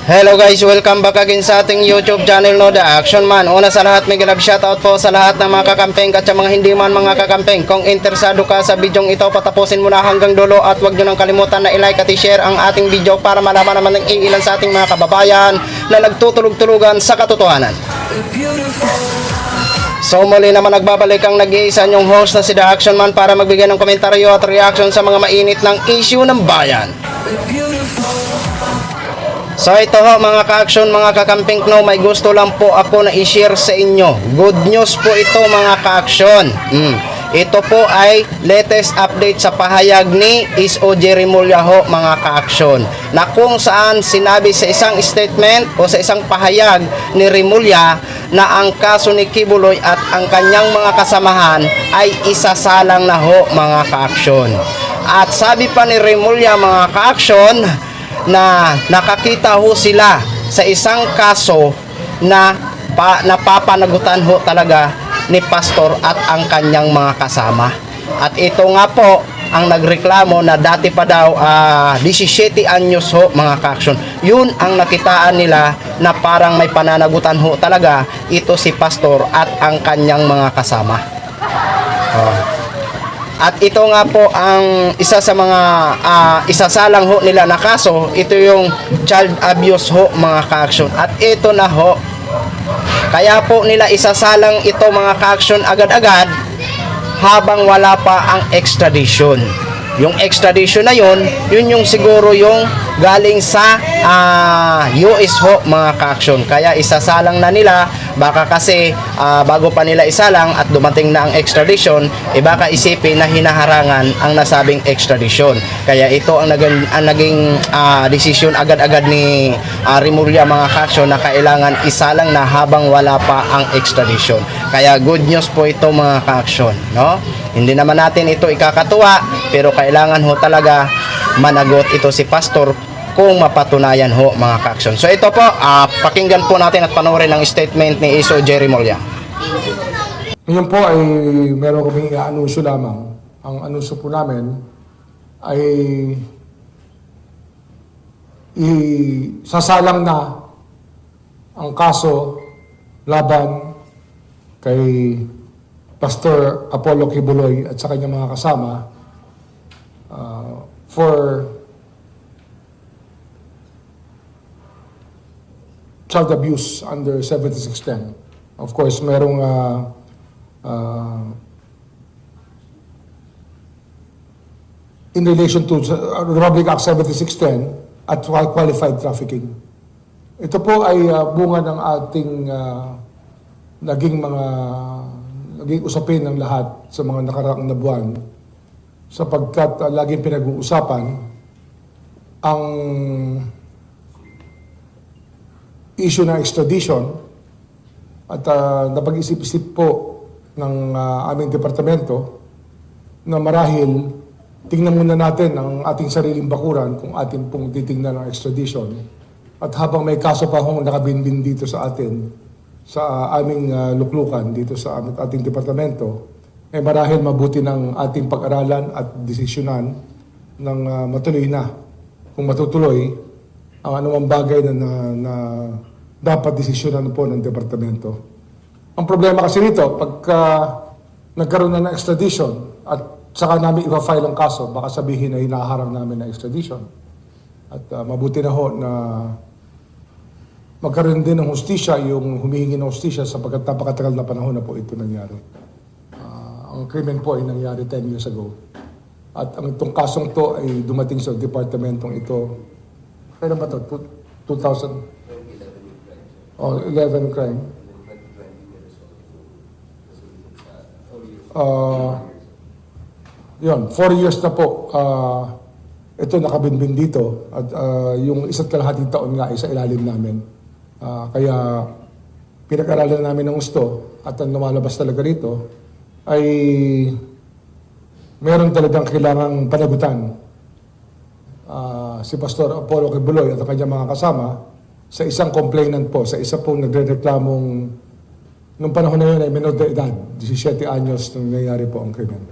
Hello guys, welcome back again sa ating YouTube channel, no, The Action Man. Una sa lahat, may ganap shoutout po sa lahat ng mga kakampeng at sa mga hindi man mga kakampeng. Kung interesado ka sa bidyong ito, patapusin mo na hanggang dulo at huwag nyo nang kalimutan na i-like at i-share ang ating video para malaman naman ng ilan sa ating mga kababayan na nagtutulog-tulugan sa katotohanan. So muli naman nagbabalik ang nag-iisa nyong host na si The Action Man para magbigay ng komentaryo at reaction sa mga mainit ng issue ng bayan. So ito ho mga ka-action, mga kakamping, no, may gusto lang po ako na i-share sa inyo. Good news po ito mga ka-action. Ito po ay latest update sa pahayag ni SOJ Remulla ho mga ka-action, na kung saan sinabi sa isang statement o sa isang pahayag ni Remulla na ang kaso ni Kibuloy at ang kanyang mga kasamahan ay isasalang na ho mga ka-action. At sabi pa ni Remulla mga ka-action na nakakita ho sila sa isang kaso na napapanagutan ho talaga ni pastor at ang kanyang mga kasama. At ito nga po ang nagreklamo na dati pa daw 17 anyos ho mga ka-action. Yun ang nakitaan nila na parang may pananagutan ho talaga ito si pastor at ang kanyang mga kasama. At ito nga po ang isa sa mga isasalang ho nila na kaso, ito yung child abuse ho mga ka-action. At ito na ho, kaya po nila isasalang ito mga ka-action agad-agad habang wala pa ang extradition. Yung extradition na yun yung siguro yung galing sa US ho mga ka-action. Kaya isasalang na nila, baka kasi bago pa nila isalang at dumating na ang extradition, baka isipin na hinaharangan ang nasabing extradition. Kaya ito ang naging decision agad-agad ni Remulla mga ka-action na kailangan isalang na habang wala pa ang extradition. Kaya good news po ito mga ka-action, no? Hindi naman natin ito ikakatuwa, pero kailangan ho talaga managot ito si pastor kung mapatunayan ho mga ka-action. So ito po, pakinggan po natin at panoorin ang statement ni SOJ Remulla. Ngayon po ay meron kaming i-anunsyo lamang. Ang anunsyo po namin ay isasalang na ang kaso laban kay Pastor Apollo Kibuloy at sa kanyang mga kasama for child abuse under 7610. Of course, merong in relation to Republic Act 7610 at qualified trafficking. Ito po ay bunga ng ating naging usapin ng lahat sa mga nakaraang na buwan, sapagkat laging pinag-uusapan ang issue ng extradition at napag-isip-isip po ng aming departamento na marahil tingnan muna natin ang ating sariling bakuran kung ating pong titingnan ang extradition. At habang may kaso pa hong nakabinbin dito sa atin, sa aming luklukan dito sa ating departamento, marahil mabuti ng ating pag-aralan at desisyonan ng matuloy na, kung matutuloy, ang anumang bagay na dapat desisyonan po ng departamento. Ang problema kasi nito, pagka nagkaroon na ng extradition at saka namin ipa-file ang kaso, baka sabihin na hinaharang namin na extradition. At mabuti na ho na magkaroon din ng hustisya, yung humihingi ng hustisya, sapagkat napakatagal na panahon na po ito nangyari. Ang krimen po ay nangyari 10 years ago. At ang itong kasong to ay dumating sa departamentong ito. Kailan ba ito? 2000? 11 crime. Yun, 4 years na po. Ito nakabinbin dito. At yung isa't kalahating taon nga ay sa ilalim namin. Kaya pinag-aralan namin ng gusto at ang lumalabas talaga rito ay meron talagang kailangang panagutan si Pastor Apollo Kibuloy at ang kanyang mga kasama sa isang complainant po, sa isa pong nagre-reklamong nung panahon na yun ay menor de edad, 17 anyos nung nangyari po ang krimen.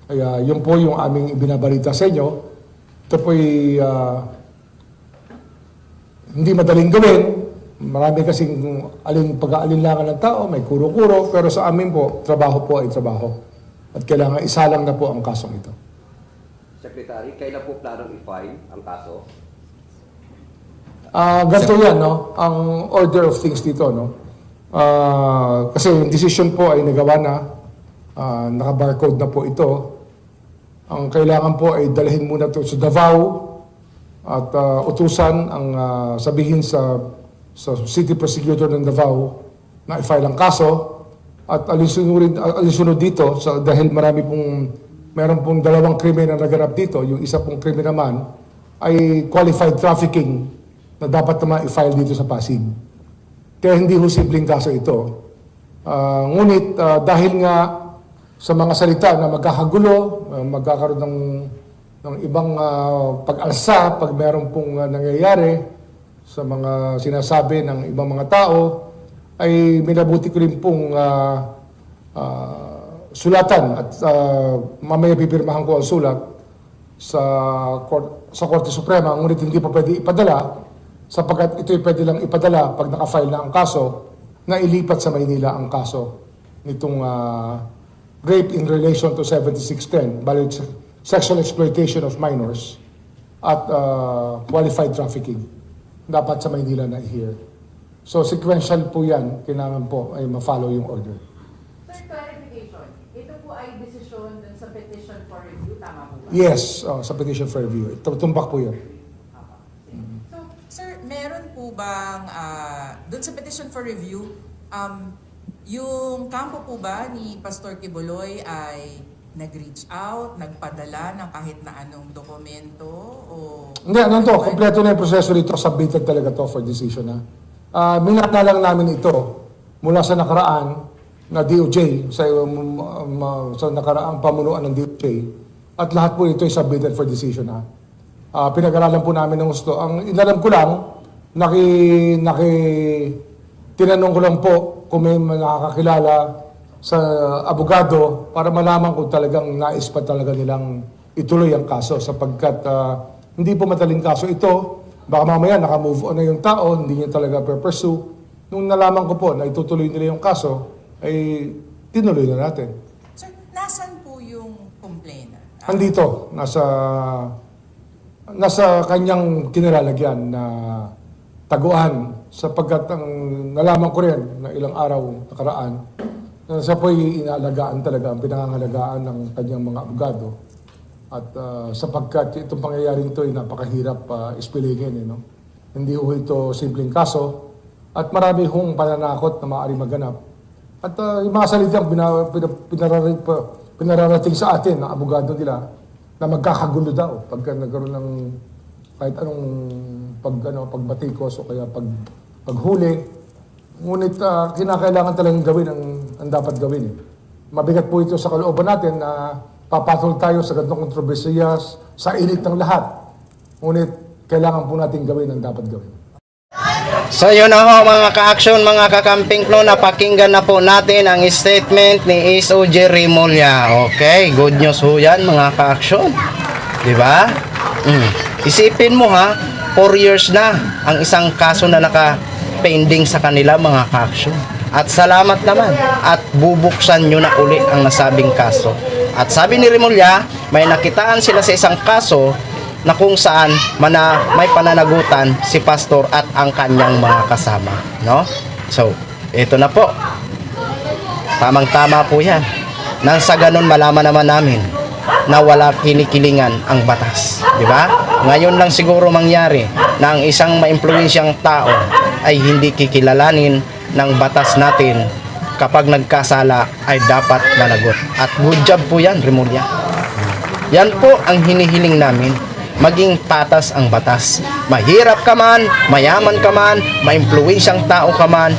Kaya yun po yung aming ibinabalita sa inyo. Ito po'y hindi madaling gawin. Marami kasing pag-aalinlangan ng tao, may kuro-kuro, pero sa amin po, trabaho po ay trabaho. At kailangan isalang na po ang kasong ito. Secretary, kailan po planong i-file ang kaso? Ganito yan, no? Ang order of things dito, no? Kasi yung decision po ay nagawa na, naka-barcode na po ito. Ang kailangan po ay dalhin muna ito sa Davao at utusan ang sabihin sa City Prosecutor ng Davao na i-file ang kaso at alinsunod dito dahil meron pong dalawang krimen na naganap dito. Yung isa pong krimen naman ay qualified trafficking na dapat naman i-file dito sa Pasig. Kaya hindi ho simpleng kaso ito. Ngunit dahil nga sa mga salita na magkakagulo, magkakaroon ng ibang pag-alsa pag meron pong nangyayari sa mga sinasabi ng ibang mga tao, ay minabuti ko rin pong sulatan at mamaya pipirmahan ko ang sulat sa Korte Suprema, ngunit hindi pa pwede ipadala sapagkat ito'y pwede lang ipadala pag nakafile na ang kaso na ilipat sa Maynila ang kaso nitong rape in relation to 7610, bali sexual exploitation of minors at qualified trafficking. Dapat sa Maynila na i-hear. So sequential po yan, kailangan po ay ma-follow yung order. Sir, clarification. Ito po ay desisyon dun sa petition for review, tama po ba? Yes, sa petition for review. Tumbak po yun. So, sir, meron po bang, dun sa petition for review, yung kampo po ba ni Pastor Kibuloy ay nag-reach out, nagpadala ng kahit na anong dokumento o... Hindi, ano to, kompleto na yung proseso dito, submitted talaga to for decision na. Minata lang namin ito mula sa nakaraan na DOJ, sa nakaraang pamunuan ng DOJ, at lahat po ito ay submitted for decision na. Pinag-aralan po namin ng gusto. Ang inalam ko lang, tinanong ko lang po kung may nakakakilala sa abogado para malaman kung talagang nais pa talaga nilang ituloy ang kaso sapagkat hindi po madaling kaso ito. Baka mamaya naka-move on na yung tao, hindi niya talaga pursue. Nung nalaman ko po na itutuloy nila yung kaso, ay tinuloy na natin. Sir, nasan po yung complainant? Andito, nasa kanyang kinilalagyan na taguan sapagkat ang nalaman ko rin na ilang araw nakaraan na siya po'y inaalagaan talaga, ang pinangangalagaan ng kanyang mga abogado. At sapagkat itong pangyayaring ito ay napakahirap ispilingin. No? Hindi ho ito simpleng kaso at marami hong pananakot na maaaring maganap. At yung mga salitang pinararating sa atin ng abogado nila na magkakagulo daw pagka nagkaroon ng kahit anong pagbatikos o kaya paghuli. Ngunit kinakailangan talagang gawin ang dapat gawin. Mabigat po ito sa kalooban natin na papatol tayo sa ganitong kontrobersiya sa init ng lahat. Ngunit kailangan po natin gawin ang dapat gawin. So yun na ho mga ka-action, mga kakamping no, napakinggan na po natin ang statement ni SOJ Remulla. Okay, good news ho yan mga ka-action. Diba? Isipin mo ha, 4 years na ang isang kaso na pending sa kanila mga ka-action. At salamat naman at bubuksan nyo na uli ang nasabing kaso. At sabi ni Remulla, may nakitaan sila sa isang kaso na kung saan may pananagutan si pastor at ang kanyang mga kasama, no? So, ito na po. Tamang-tama po 'yan. Nang sa ganun malaman naman namin na wala kinikilingan ang batas, di ba? Ngayon lang siguro mangyari na ang isang maimpluwensyang tao ay hindi kikilalanin ng batas natin kapag nagkasala ay dapat managot. At good job po 'yan, Remulla. Yan po ang hinihiling namin. Maging patas ang batas. Mahirap ka man, mayaman ka man, maimpluwensyang tao ka man,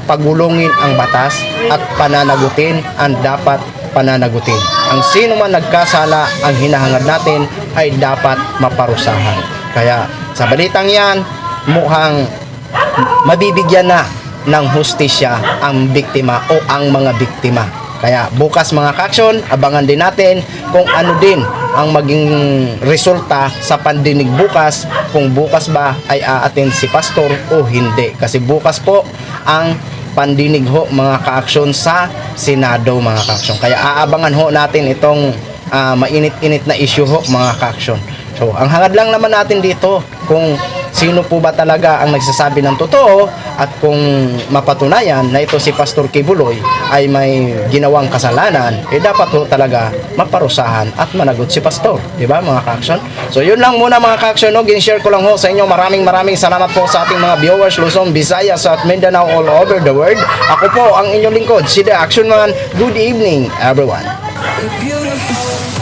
pagulungin ang batas at pananagutin ang dapat pananagutin. Ang sino man nagkasala, ang hinahangad natin ay dapat maparusahan. Kaya sa balitang yan, mukhang mabibigyan na ng hustisya ang biktima o ang mga biktima Kaya bukas mga ka-aksyon, abangan din natin kung ano din ang maging resulta sa pandinig bukas, kung bukas ba ay a-attend si pastor o hindi. Kasi bukas po ang pandinig ho mga ka-aksyon sa Senado mga ka-aksyon. Kaya aabangan ho natin itong mainit-init na issue ho mga ka-aksyon. So, ang hangad lang naman natin dito kung sino po ba talaga ang nagsasabi ng totoo at kung mapatunayan na ito si Pastor Kibuloy ay may ginawang kasalanan, dapat ho talaga maparusahan at managot si Pastor. Diba mga ka-aksyon? So, yun lang muna mga ka-aksyon. No? Gin-share ko lang ho sa inyo. Maraming salamat po sa ating mga viewers, Luzon, Visayas at Mindanao all over the world. Ako po ang inyong lingkod, si The Action Man. Good evening, everyone. Beautiful.